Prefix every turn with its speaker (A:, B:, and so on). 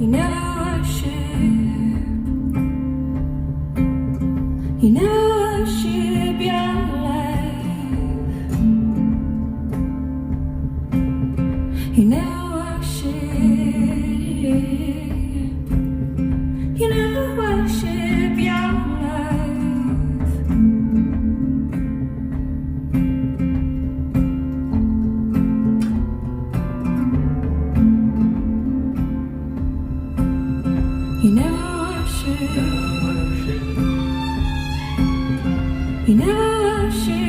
A: You never worship. You never worship your life. You never worship. You never worship your life. You never worship. You never worship.